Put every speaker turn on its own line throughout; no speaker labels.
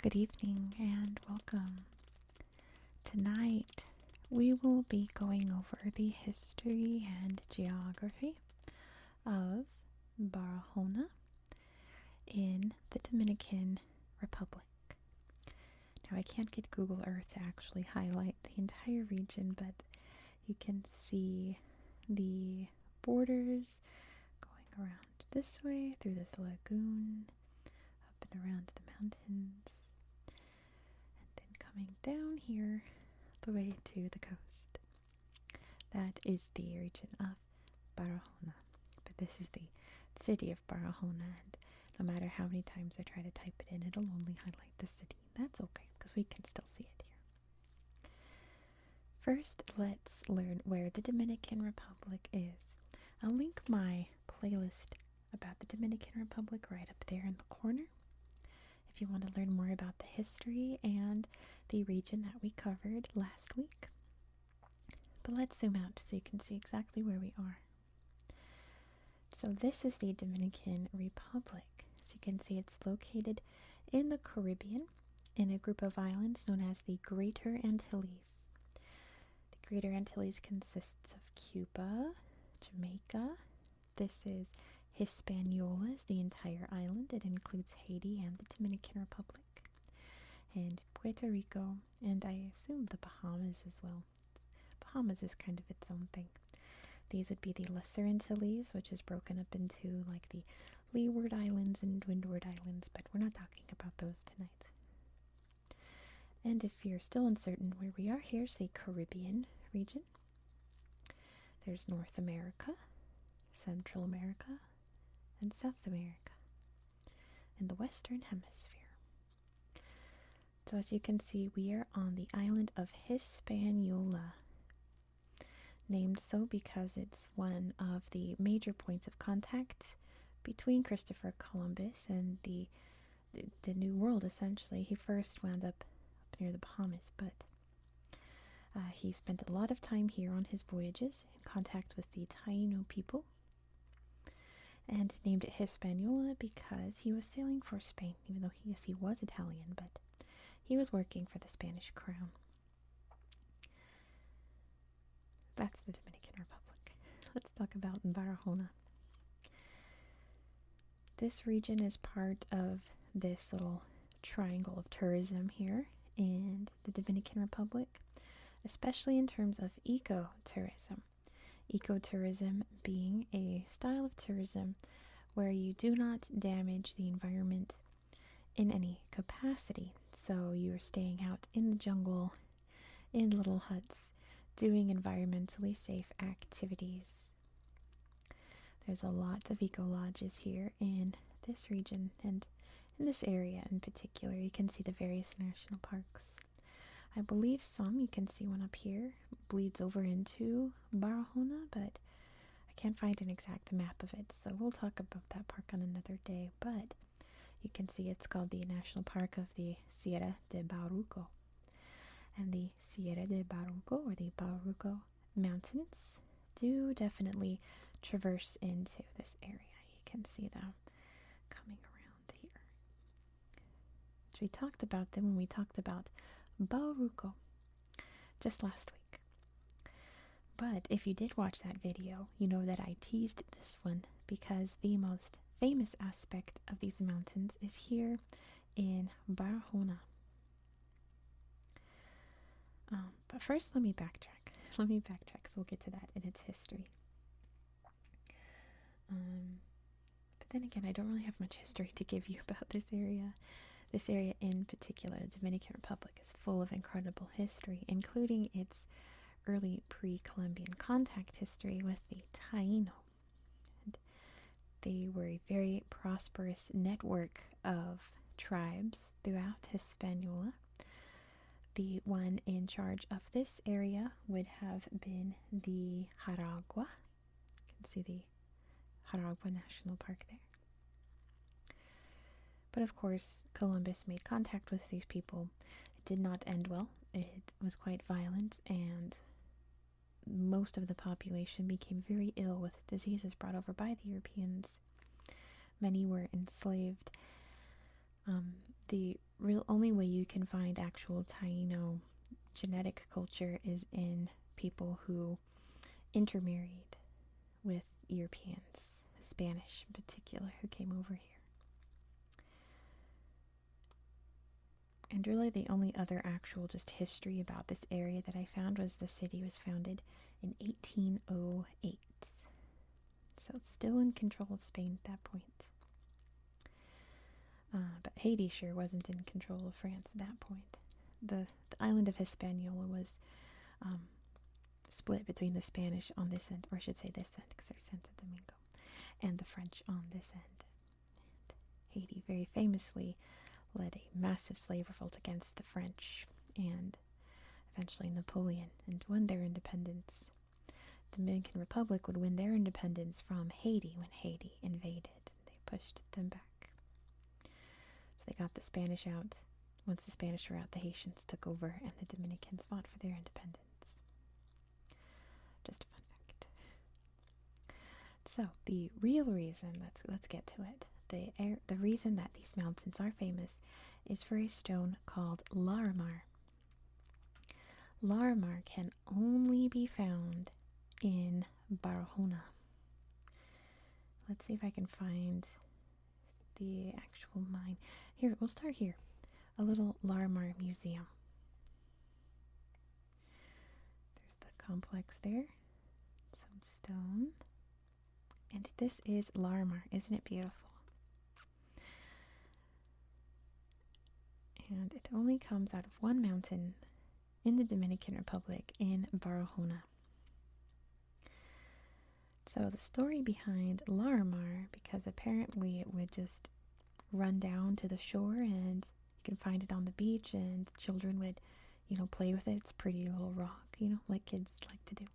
Good evening and welcome. Tonight we will be going over the history and geography of Barahona in the Dominican Republic. Now I can't get Google Earth to actually highlight the entire region, but you can see the borders going around this way through this lagoon, up and around the mountains, and then coming down here the way to the coast. That is the region of Barahona. But this is the city of Barahona, and no matter how many times I try to type it in, it'll only highlight the city. That's okay, because we can still see it here. First, let's learn where the Dominican Republic is. I'll link my playlist about the Dominican Republic right up there in the corner if you want to learn more about the history and the region that we covered last week. But let's zoom out so you can see exactly where we are. So this is the Dominican Republic. As you can see, it's located in the Caribbean in a group of islands known as the Greater Antilles. The Greater Antilles consists of Cuba, Jamaica. This is Hispaniola, is the entire island. It includes Haiti and the Dominican Republic, and Puerto Rico, and I assume the Bahamas as well. Bahamas is kind of its own thing. These would be the Lesser Antilles, which is broken up into like the Leeward Islands and Windward Islands, but we're not talking about those tonight. And if you're still uncertain where we are, here's the Caribbean region. There's North America, Central America, and South America in the Western Hemisphere. So as you can see, we are on the island of Hispaniola, named so because it's one of the major points of contact between Christopher Columbus and the New World, essentially. He first wound up near the Bahamas, but he spent a lot of time here on his voyages in contact with the Taino people, and named it Hispaniola because he was sailing for Spain, even though he was Italian, but he was working for the Spanish crown. That's the Dominican Republic. Let's talk about Barahona. This region is part of this little triangle of tourism here in the Dominican Republic, especially in terms of ecotourism. Ecotourism being a style of tourism where you do not damage the environment in any capacity. So you're staying out in the jungle, in little huts, doing environmentally safe activities. There's a lot of eco-lodges here in this region, and in this area in particular, you can see the various national parks. I believe some, you can see one up here, bleeds over into Barahona, but I can't find an exact map of it, so we'll talk about that park on another day. But you can see it's called the National Park of the Sierra de Baruco. And the Sierra de Baruco, or the Baruco Mountains, do definitely traverse into this area. You can see them coming around here. So we talked about them when we talked about Baruco just last week. But if you did watch that video, you know that I teased this one because the most famous aspect of these mountains is here in Barahona. But first, let me backtrack. So we'll get to that in its history. But then again, I don't really have much history to give you about this area. This area in particular, the Dominican Republic, is full of incredible history, including its early pre-Columbian contact history with the Taino. And they were a very prosperous network of tribes throughout Hispaniola. The one in charge of this area would have been the Jaragua. You can see the Jaragua National Park there. But of course, Columbus made contact with these people. It did not end well. It was quite violent, and most of the population became very ill with diseases brought over by the Europeans. Many were enslaved. The real only way you can find actual Taino genetic culture is in people who intermarried with Europeans, Spanish in particular, who came over here. And really the only other actual just history about this area that I found was the city was founded in 1808. So it's still in control of Spain at that point. But Haiti sure wasn't in control of France at that point. The island of Hispaniola was split between the Spanish on this end, or I should say this end, because there's Santo Domingo, and the French on this end. And Haiti very famously led a massive slave revolt against the French, and eventually Napoleon, and won their independence. Dominican Republic would win their independence from Haiti when Haiti invaded. They pushed them back. So they got the Spanish out. Once the Spanish were out, the Haitians took over, and the Dominicans fought for their independence. Just a fun fact. So the real reason, let's get to it. The reason that these mountains are famous is for a stone called Larimar. Larimar can only be found in Barahona. Let's see if I can find the actual mine. Here, we'll start here. A little Larimar museum. There's the complex there. Some stone. And this is Larimar. Isn't it beautiful? And it only comes out of one mountain in the Dominican Republic in Barahona. So the story behind Larimar, because apparently it would just run down to the shore and you can find it on the beach and children would, play with it. It's a pretty little rock, like kids like to do.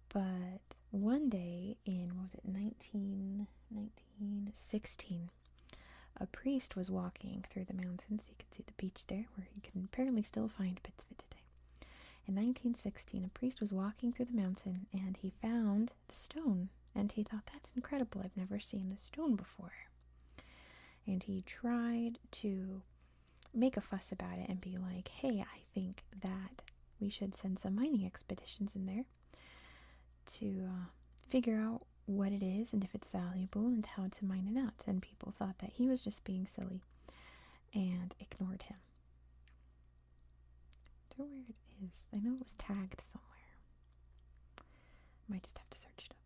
But one day in, 1916, a priest was walking through the mountains. You can see the beach there, where you can apparently still find bits of it today. In 1916, a priest was walking through the mountain, and he found the stone. And he thought, that's incredible. I've never seen this stone before. And he tried to make a fuss about it and be like, hey, I think that we should send some mining expeditions in there to figure out what it is and if it's valuable and how to mine it out. And people thought that he was just being silly and ignored him. I don't know where it is. I know it was tagged somewhere. Might just have to search it up.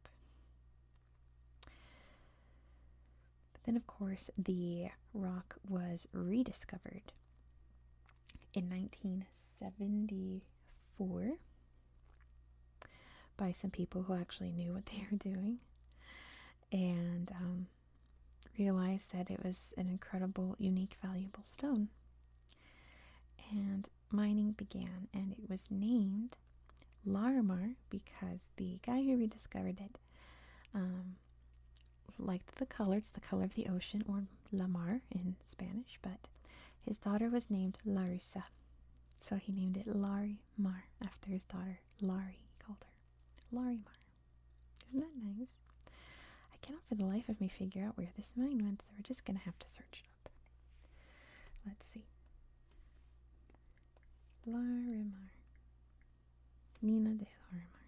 But then, of course, the rock was rediscovered in 1974 by some people who actually knew what they were doing, and realized that it was an incredible, unique, valuable stone. And mining began, and it was named Larimar because the guy who rediscovered it liked the color. It's the color of the ocean, or la mar in Spanish, but his daughter was named Larissa, so he named it Larimar after his daughter Lari. He called her Larimar. Isn't that nice? I cannot for the life of me figure out where this mine went, so we're just gonna have to search it up. Let's see. Larimar. Mina de Larimar.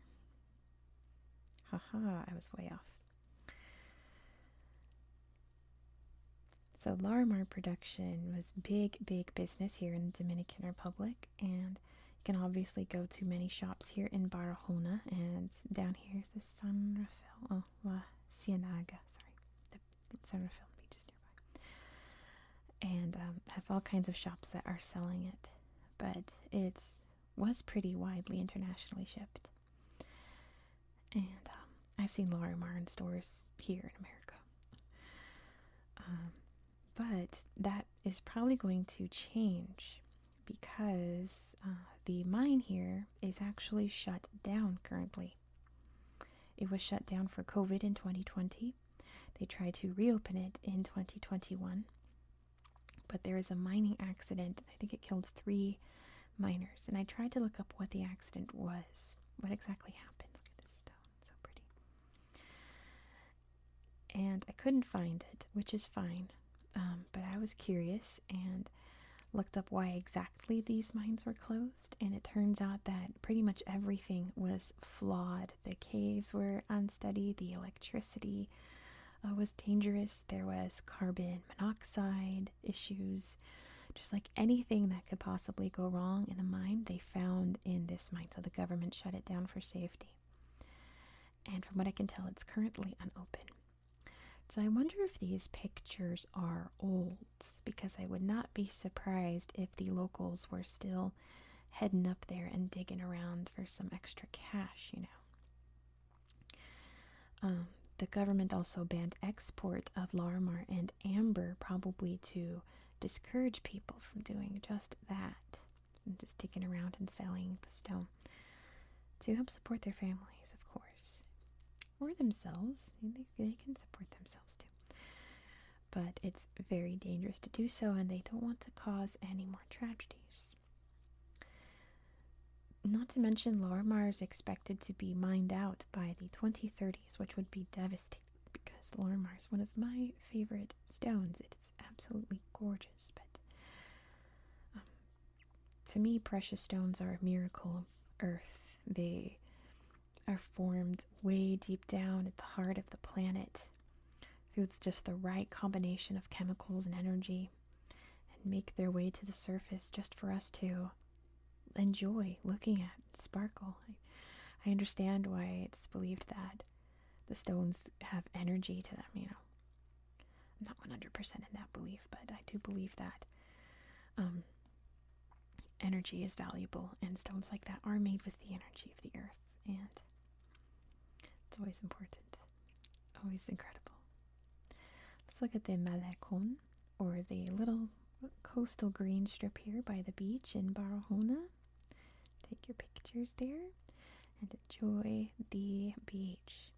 Haha, I was way off. So Larimar production was big business here in the Dominican Republic, and you can obviously go to many shops here in Barahona, and down here is the San Rafael, La Ciénaga, sorry, the San Rafael beach is nearby, and have all kinds of shops that are selling it, but it was pretty widely internationally shipped, and I've seen Larimar in stores here in America. But that is probably going to change because the mine here is actually shut down currently. It was shut down for COVID in 2020. They tried to reopen it in 2021. But there is a mining accident. I think it killed 3 miners. And I tried to look up what the accident was. What exactly happened. Look at this stone. So pretty. And I couldn't find it, which is fine. But I was curious and looked up why exactly these mines were closed, and it turns out that pretty much everything was flawed. The caves were unsteady, the electricity was dangerous, there was carbon monoxide issues, just like anything that could possibly go wrong in a mine, they found in this mine, so the government shut it down for safety. And from what I can tell, it's currently unopened. So I wonder if these pictures are old, because I would not be surprised if the locals were still heading up there and digging around for some extra cash, you know. The government also banned export of Larimar and amber, probably to discourage people from doing just that, and just digging around and selling the stone to help support their families, of course. Or themselves. They can support themselves too. But it's very dangerous to do so, and they don't want to cause any more tragedies. Not to mention, Larimar is expected to be mined out by the 2030s, which would be devastating because Larimar is one of my favorite stones. It's absolutely gorgeous, but to me, precious stones are a miracle of Earth. They are formed way deep down at the heart of the planet through just the right combination of chemicals and energy, and make their way to the surface just for us to enjoy looking at, sparkle. I understand why it's believed that the stones have energy to them, you know. I'm not 100% in that belief, but I do believe that energy is valuable, and stones like that are made with the energy of the earth, and it's always important, always incredible. Let's look at the Malecon, or the little coastal green strip here by the beach in Barahona. Take your pictures there and enjoy the beach.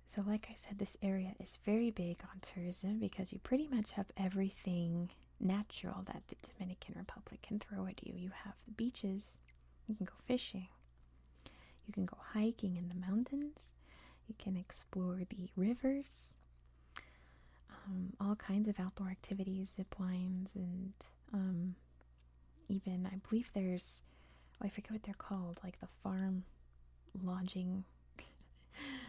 So like I said, this area is very big on tourism because you pretty much have everything natural that the Dominican Republic can throw at you. You have the beaches, you can go fishing, you can go hiking in the mountains, you can explore the rivers, all kinds of outdoor activities, zip lines, and even I believe there's, I forget what they're called, like the farm lodging.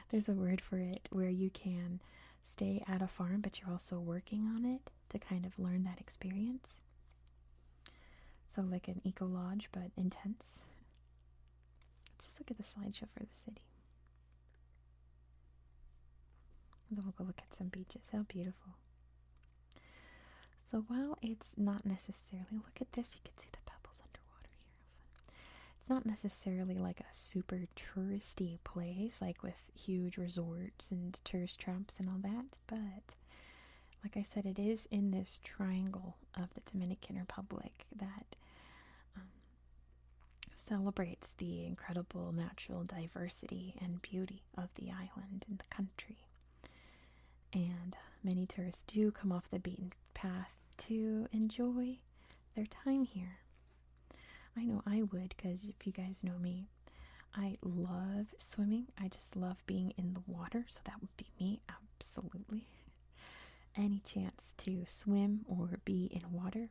There's a word for it where you can stay at a farm, but you're also working on it to kind of learn that experience. So like an eco lodge, but intense. Let's just look at the slideshow for the city. And then we'll go look at some beaches. How beautiful. So while it's not necessarily, look at this, you can see the pebbles underwater here. It's not necessarily like a super touristy place, like with huge resorts and tourist traps and all that, but like I said, it is in this triangle of the Dominican Republic that celebrates the incredible natural diversity and beauty of the island and the country. And many tourists do come off the beaten path to enjoy their time here. I know I would, because if you guys know me, I love swimming. I just love being in the water, so that would be me, absolutely. Any chance to swim or be in water,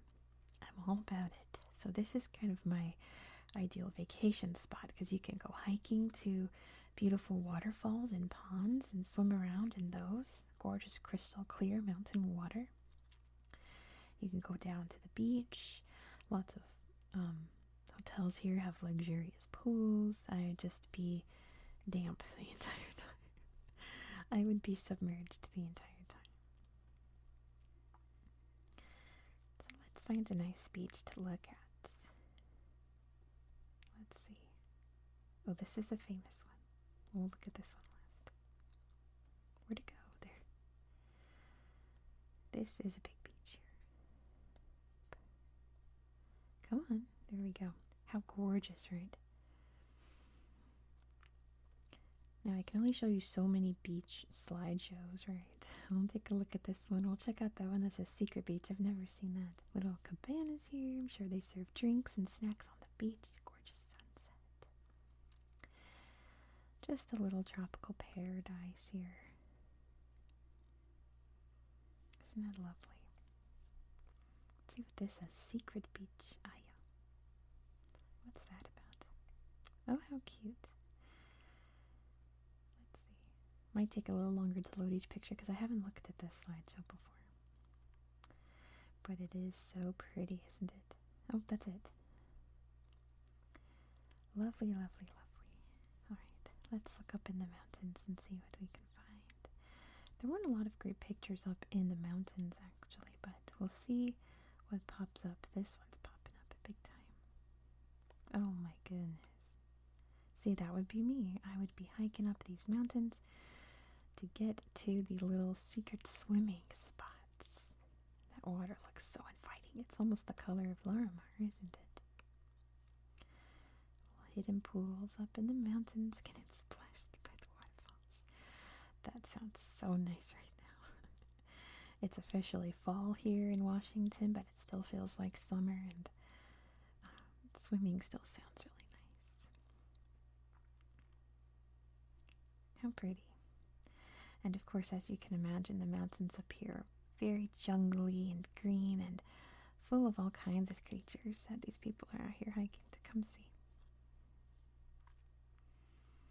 I'm all about it. So this is kind of my ideal vacation spot, because you can go hiking to beautiful waterfalls and ponds and swim around in those gorgeous crystal clear mountain water. You can go down to the beach. Lots of hotels here have luxurious pools. I'd just be damp the entire time. I would be submerged the entire time. So let's find a nice beach to look at. Let's see. Oh, this is a famous one. We'll look at this one last. Where'd it go? There. This is a big beach here. Come on. There we go. How gorgeous, right? Now, I can only show you so many beach slideshows, right? I'll take a look at this one. We'll check out that one that says Secret Beach. I've never seen that. Little cabanas here. I'm sure they serve drinks and snacks on the beach. Gorgeous sunset. Just a little tropical paradise here. Isn't that lovely? Let's see what this says. Secret beach. Ah, yeah. What's that about? Oh, how cute. Let's see. Might take a little longer to load each picture because I haven't looked at this slideshow before. But it is so pretty, isn't it? Oh, that's it. Lovely, lovely, lovely. Alright, let's look up in the mountains and see what we can find. There weren't a lot of great pictures up in the mountains, actually, but we'll see what pops up. This one's popping up big time. Oh my goodness. See, that would be me. I would be hiking up these mountains to get to the little secret swimming spots. That water looks so inviting. It's almost the color of Larimar, isn't it? Hidden pools up in the mountains, getting splashed by the waterfalls. That sounds so nice right now. It's officially fall here in Washington, but it still feels like summer, and swimming still sounds really nice. How pretty. And of course, as you can imagine, the mountains up here are very jungly and green and full of all kinds of creatures that these people are out here hiking to come see.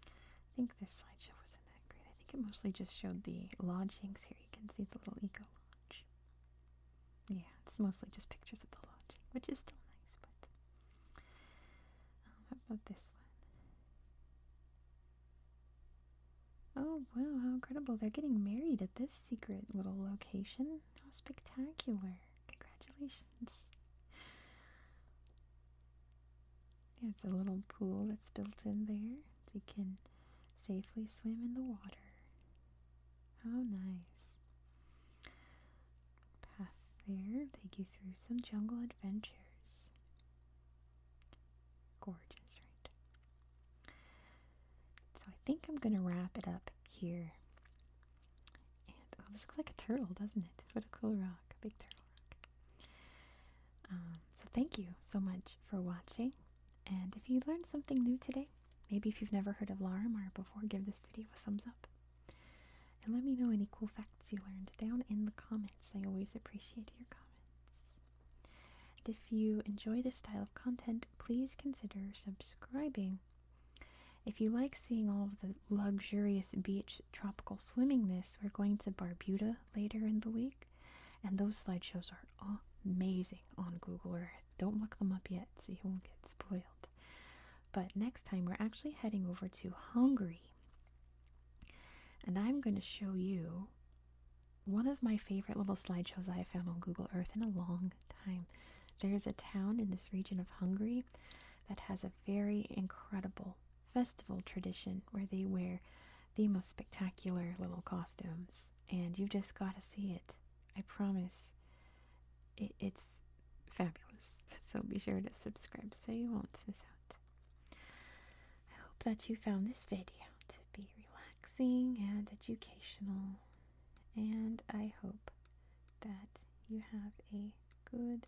I think this slideshow wasn't that great. I think it mostly just showed the lodgings here. You can see the little eco lodge. Yeah, it's mostly just pictures of the lodging, which is still nice, but how about this one? Oh, wow, how incredible. They're getting married at this secret little location. How spectacular. Congratulations. Yeah, it's a little pool that's built in there, so you can safely swim in the water. How nice. Path there, take you through some jungle adventures. Gorgeous, right? So I think I'm going to wrap it up here. And, oh, this looks like a turtle, doesn't it? What a cool rock, a big turtle rock. So thank you so much for watching. And if you learned something new today, maybe if you've never heard of Larimar before, give this video a thumbs up. And let me know any cool facts you learned down in the comments. I always appreciate your comments. And if you enjoy this style of content, please consider subscribing. If you like seeing all of the luxurious beach tropical swimmingness, we're going to Barbuda later in the week. And those slideshows are amazing on Google Earth. Don't look them up yet so you won't get spoiled. But next time we're actually heading over to Hungary. And I'm going to show you one of my favorite little slideshows I have found on Google Earth in a long time. There's a town in this region of Hungary that has a very incredible festival tradition where they wear the most spectacular little costumes. And you've just got to see it. I promise. It's fabulous. So be sure to subscribe so you won't miss out. I hope that you found this video to be relaxing and educational. And I hope that you have a good